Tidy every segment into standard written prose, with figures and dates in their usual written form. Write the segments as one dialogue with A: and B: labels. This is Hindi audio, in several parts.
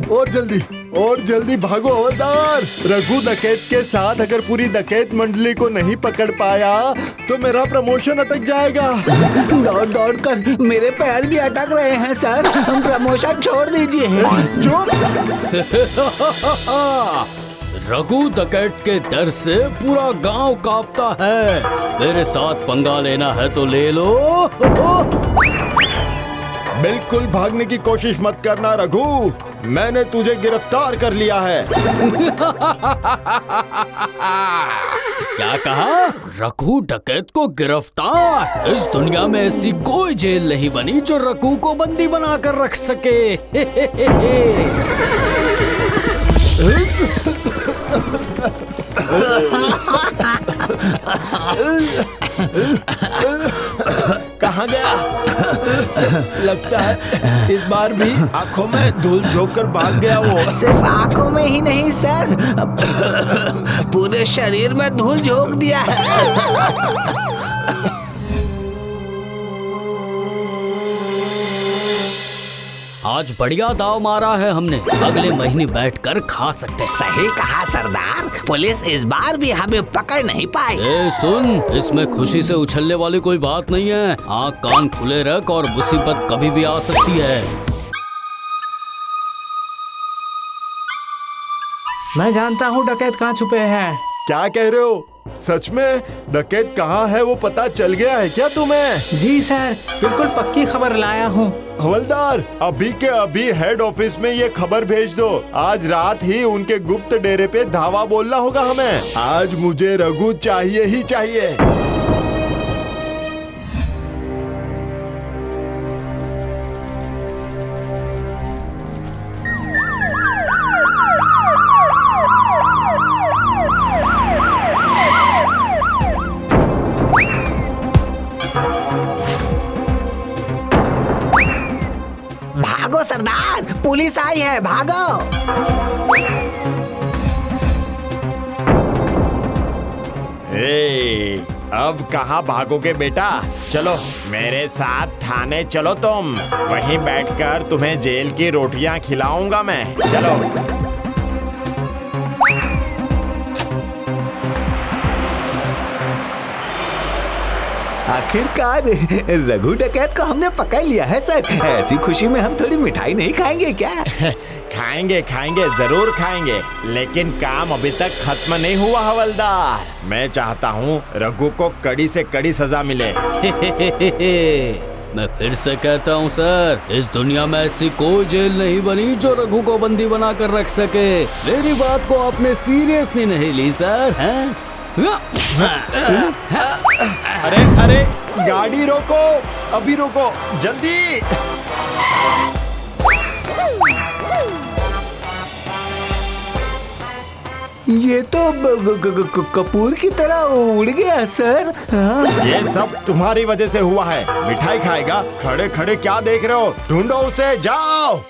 A: और जल्दी भागो हवलदार। रघु डकैत के साथ अगर पूरी डकैत मंडली को नहीं पकड़ पाया तो मेरा प्रमोशन अटक जाएगा।
B: दौड़ दौड़ कर मेरे पैर भी अटक रहे हैं सर, हम प्रमोशन छोड़ दीजिए।
A: चुप।
C: रघु डकैत के डर से पूरा गांव कांपता है। मेरे साथ पंगा लेना है तो ले लो।
A: बिल्कुल भागने की कोशिश मत करना रघु, मैंने तुझे गिरफ्तार कर लिया है।
C: क्या कहा? रघु डकैत को गिरफ्तार? इस दुनिया में ऐसी कोई जेल नहीं बनी जो रघु को बंदी बनाकर रख सके।
A: कहाँ गया? लगता है इस बार भी आंखों में धूल झोंक कर भाग गया वो।
B: सिर्फ आंखों में ही नहीं सर, पूरे शरीर में धूल झोंक दिया है।
C: आज बढ़िया दाव मारा है हमने, अगले महीने बैठकर खा सकते।
B: सही कहा सरदार, पुलिस इस बार भी हमें पकड़ नहीं पाई।
C: ए सुन, इसमें खुशी से उछलने वाली कोई बात नहीं है। आँख कान खुले रख और मुसीबत कभी भी आ सकती है।
D: मैं जानता हूँ डकैत कहाँ छुपे हैं।
A: क्या कह रहे हो? सच में डकैत कहाँ है वो पता चल गया है क्या तुम्हें?
D: जी सर, बिल्कुल पक्की खबर लाया हूँ।
A: हवलदार, अभी के अभी हेड ऑफिस में ये खबर भेज दो। आज रात ही उनके गुप्त डेरे पे धावा बोलना होगा हमें। आज मुझे रघु चाहिए ही चाहिए।
B: भागो सरदार, पुलिस आई है, भागो।
A: अब कहाँ भागोगे बेटा? चलो मेरे साथ थाने चलो तुम, वहीं बैठकर तुम्हें जेल की रोटियां खिलाऊंगा मैं। चलो।
B: आखिरकार रघु डकैत को हमने पकड़ लिया है सर। ऐसी खुशी में हम थोड़ी मिठाई नहीं खाएंगे क्या?
A: खाएंगे खाएंगे, जरूर खाएंगे, लेकिन काम अभी तक खत्म नहीं हुआ हवलदार। मैं चाहता हूँ रघु को कड़ी से कड़ी सजा मिले।
C: मैं फिर से कहता हूँ सर, इस दुनिया में ऐसी कोई जेल नहीं बनी जो रघु को बंदी बनाकर रख सके। मेरी बात को आपने सीरियसली नहीं ली सर, हैं?
A: अरे अरे, गाड़ी रोको, अभी रोको, जल्दी।
B: ये तो कपूर की तरह उड़ गया सर।
A: ये सब तुम्हारी वजह से हुआ है। मिठाई खाएगा? खड़े खड़े क्या देख रहे हो? ढूंढो उसे, जाओ।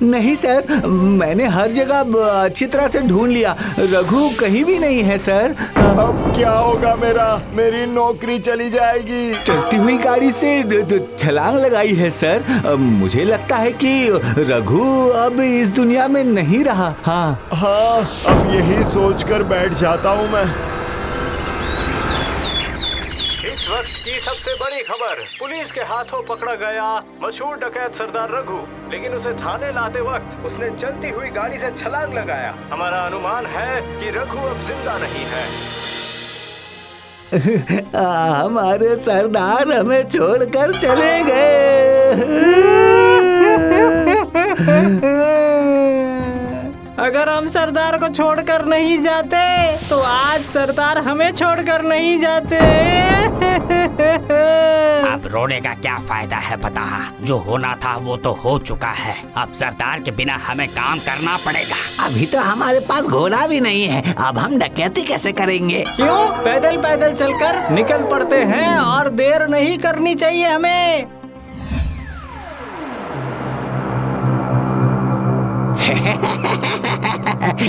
B: नहीं सर, मैंने हर जगह अच्छी तरह से ढूंढ लिया, रघु कहीं भी नहीं है सर।
A: अब क्या होगा मेरा? मेरी नौकरी चली जाएगी।
B: चलती हुई गाड़ी से छलांग लगाई है सर। मुझे लगता है कि रघु अब इस दुनिया में नहीं रहा। हाँ,
A: अब यही सोचकर बैठ जाता हूँ मैं।
D: इस वक्त की सबसे बड़ी खबर, पुलिस के हाथों पकड़ा गया मशहूर डकैत सरदार रघु, लेकिन उसे थाने लाते वक्त उसने चलती हुई गाड़ी से छलांग लगाया। हमारा अनुमान है कि रघु अब जिंदा नहीं है।
B: हमारे सरदार हमें छोड़कर चले गए।
D: अगर हम सरदार को छोड़कर नहीं जाते तो आज सरदार हमें छोड़कर नहीं जाते।
E: अब रोने का क्या फायदा है पता? जो होना था वो तो हो चुका है। अब सरदार के बिना हमें काम करना पड़ेगा।
B: अभी तो हमारे पास घोड़ा भी नहीं है, अब हम डकैती कैसे करेंगे?
D: क्यों? पैदल पैदल चलकर निकल पड़ते हैं और देर नहीं करनी चाहिए हमें।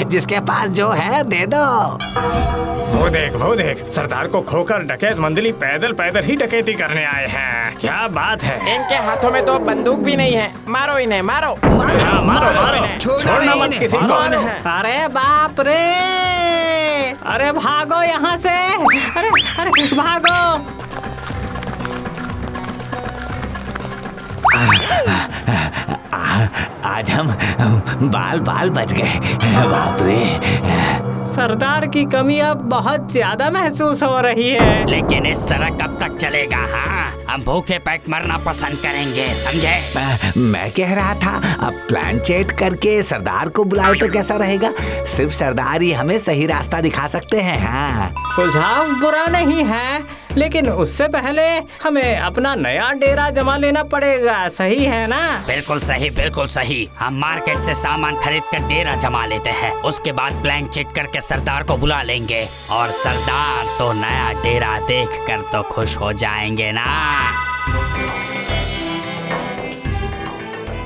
B: जिसके पास जो है दे दो।
D: वो देख, सरदार को खोकर डकैत मंडली पैदल पैदल ही डकैती करने आए हैं। क्या बात है।
F: इनके हाथों में तो बंदूक भी नहीं है। मारो इन्हें, मारो।
D: हाँ, मारो। छोड़ना मत किसी को।
B: अरे बाप रे, अरे भागो यहाँ से, अरे भागो। आज हम बाल बच गए। बाप रे,
F: सरदार की कमी अब बहुत ज्यादा महसूस हो रही है।
E: लेकिन इस तरह कब तक चलेगा? हाँ, हम भूखे पेट मरना पसंद करेंगे, समझे?
B: मैं कह रहा था अब प्लान चेट करके सरदार को बुलाए तो कैसा रहेगा? सिर्फ सरदार ही हमें सही रास्ता दिखा सकते हैं। हाँ,
F: सुझाव बुरा नहीं है, लेकिन उससे पहले हमें अपना नया डेरा जमा लेना पड़ेगा। सही है ना?
E: बिल्कुल सही, बिल्कुल सही। हम मार्केट से सामान खरीद कर डेरा जमा लेते हैं, उसके बाद ब्लैंक चेक करके सरदार को बुला लेंगे और सरदार तो नया डेरा देखकर तो खुश हो जाएंगे ना।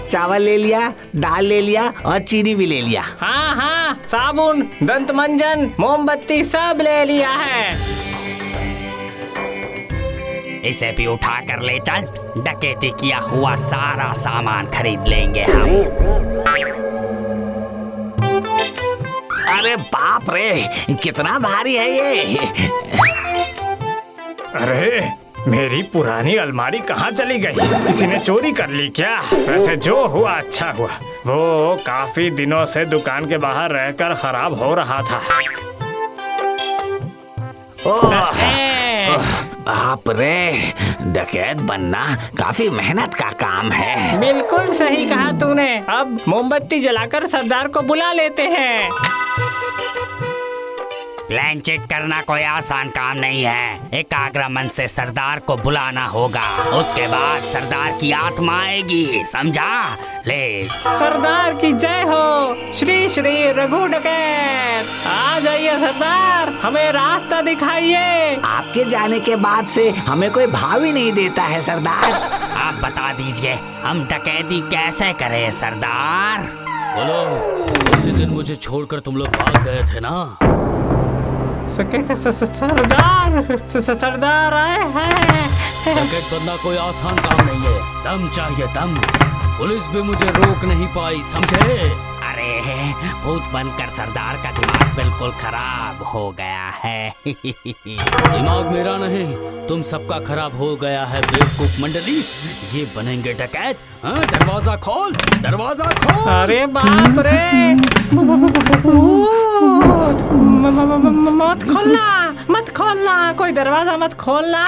B: चावल ले लिया, दाल ले लिया और चीनी भी ले लिया।
F: हाँ, साबुन, दंत मंजन, मोमबत्ती सब ले लिया है।
E: इसे भी उठा कर ले चल, डकैती किया हुआ सारा सामान खरीद लेंगे हम।
B: अरे बाप रे, कितना भारी है ये।
D: अरे मेरी पुरानी अलमारी कहाँ चली गई? किसी ने चोरी कर ली क्या? वैसे जो हुआ अच्छा हुआ, वो काफी दिनों से दुकान के बाहर रहकर खराब हो रहा था।
B: बाप रे, डकैत बनना काफी मेहनत का काम है।
F: बिल्कुल सही कहा तूने। अब मोमबत्ती जलाकर सरदार को बुला लेते हैं।
E: प्लान चेक करना कोई आसान काम नहीं है। एकाग्र मन से सरदार को बुलाना होगा, उसके बाद सरदार की आत्मा आएगी, समझा? ले।
F: सरदार की जय हो। श्री श्री रघु डकैत, आ जाइए सरदार, हमें रास्ता दिखाइए।
B: आपके जाने के बाद से हमें कोई भाव ही नहीं देता है सरदार।
E: आप बता दीजिए हम डकैती कैसे करें सरदार?
C: बोलो, उसी दिन मुझे छोड़कर तुम लोग भाग गए थे ना?
F: सरदार आए हैं।
C: डकैत बनना कोई आसान काम नहीं है, दम चाहिए दम। पुलिस भी मुझे रोक नहीं पाई, समझे?
E: अरे भूत बनकर सरदार का दिमाग बिल्कुल खराब हो गया है।
C: दिमाग मेरा नहीं, तुम सबका खराब हो गया है बेवकूफ मंडली। ये बनेंगे डकैत? हाँ, दरवाजा खोल, दरवाजा खोल।
F: अरे बाप रे, मत खोलना, कोई दरवाजा मत खोलना।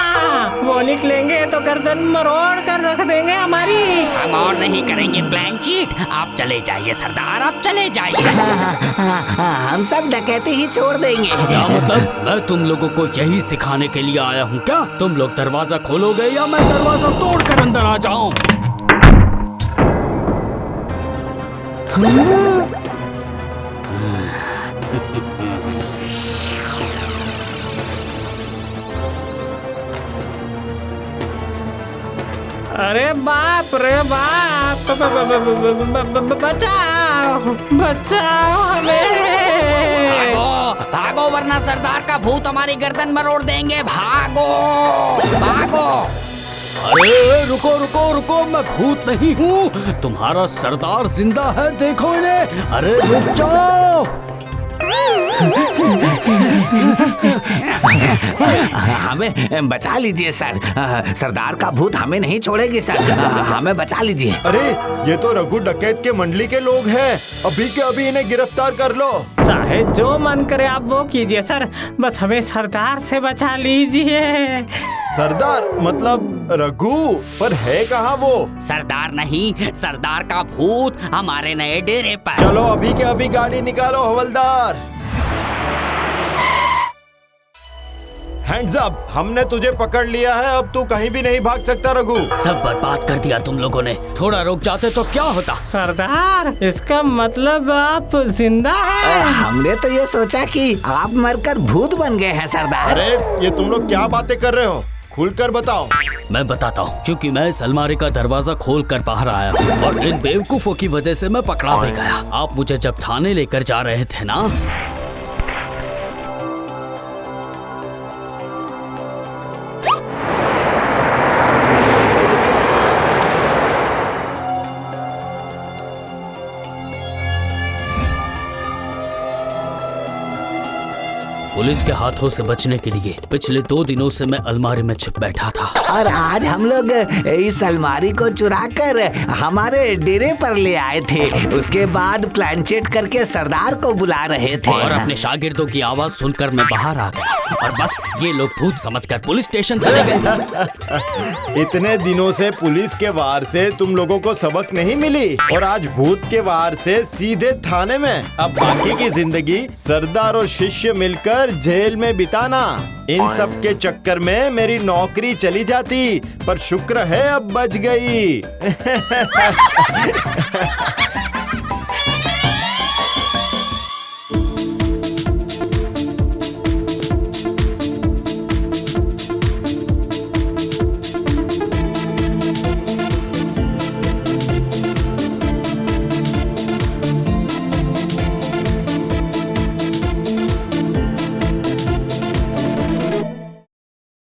F: वो निकलेंगे तो गर्दन मरोड़ कर रख देंगे हमारी।
E: हम और नहीं करेंगे ब्लैंक चीट। आप चले जाइए सरदार, आप चले जाइए।
B: हम सब डकैती ही छोड़ देंगे।
C: क्या मतलब? मैं तुम लोगों को यही सिखाने के लिए आया हूँ क्या? तुम लोग दरवाजा खोलोगे या मैं दरवाजा तोड़कर अंदर आ जाऊँ?
F: अरे बाप रे बाप, बचाओ हमें।
E: भागो वरना सरदार का भूत हमारी गर्दन मरोड़ देंगे। भागो भागो।
C: अरे रुको, मैं भूत नहीं हूँ, तुम्हारा सरदार जिंदा है, देखो इन्हें। अरे रुक जाओ।
B: हमें बचा लीजिए सर, सरदार का भूत हमें नहीं छोड़ेगी सर, हमें बचा लीजिए।
A: अरे ये तो रघु डकैत के मंडली के लोग हैं, अभी के अभी इन्हें गिरफ्तार कर लो।
F: चाहे जो मन करे आप वो कीजिए सर, बस हमें सरदार से बचा लीजिए।
A: सरदार मतलब रघु, पर है कहाँ वो?
E: सरदार नहीं, सरदार का भूत हमारे नए डेरे पर।
A: चलो अभी के अभी गाड़ी निकालो हवलदार। हैंड्स अप, हमने तुझे पकड़ लिया है, अब तू कहीं भी नहीं भाग सकता रघु।
C: सब बर्बाद कर दिया तुम लोगों ने, थोड़ा रुक जाते तो क्या होता?
F: सरदार, इसका मतलब आप जिंदा हैं?
B: हमने तो ये सोचा कि आप मरकर भूत बन गए हैं सरदार।
A: अरे ये तुम लोग क्या बातें कर रहे हो? खुलकर बताओ।
C: मैं बताता हूँ, क्योंकि मैं इस अलमारी का दरवाजा खोल कर बाहर आया हूँ और इन बेवकूफों की वजह से मैं पकड़ा भी गया। आप मुझे जब थाने लेकर जा रहे थे ना, पुलिस के हाथों से बचने के लिए पिछले 2 दिनों से मैं अलमारी में छिप बैठा था।
B: और आज हम लोग इस अलमारी को चुराकर हमारे डेरे पर ले आए थे। उसके बाद प्लानचेट करके सरदार को बुला रहे थे
C: और अपने शागिर्दों की आवाज सुनकर मैं बाहर आ गया और बस ये लोग भूत समझकर पुलिस स्टेशन चले गए।
A: इतने दिनों से पुलिस के वार से तुम लोगों को सबक नहीं मिली और आज भूत के वार से सीधे थाने में। अब बाकी की जिंदगी सरदार और शिष्य मिलकर जेल में बिताना। इन सब के चक्कर में मेरी नौकरी चली जाती, पर शुक्र है अब बच गई।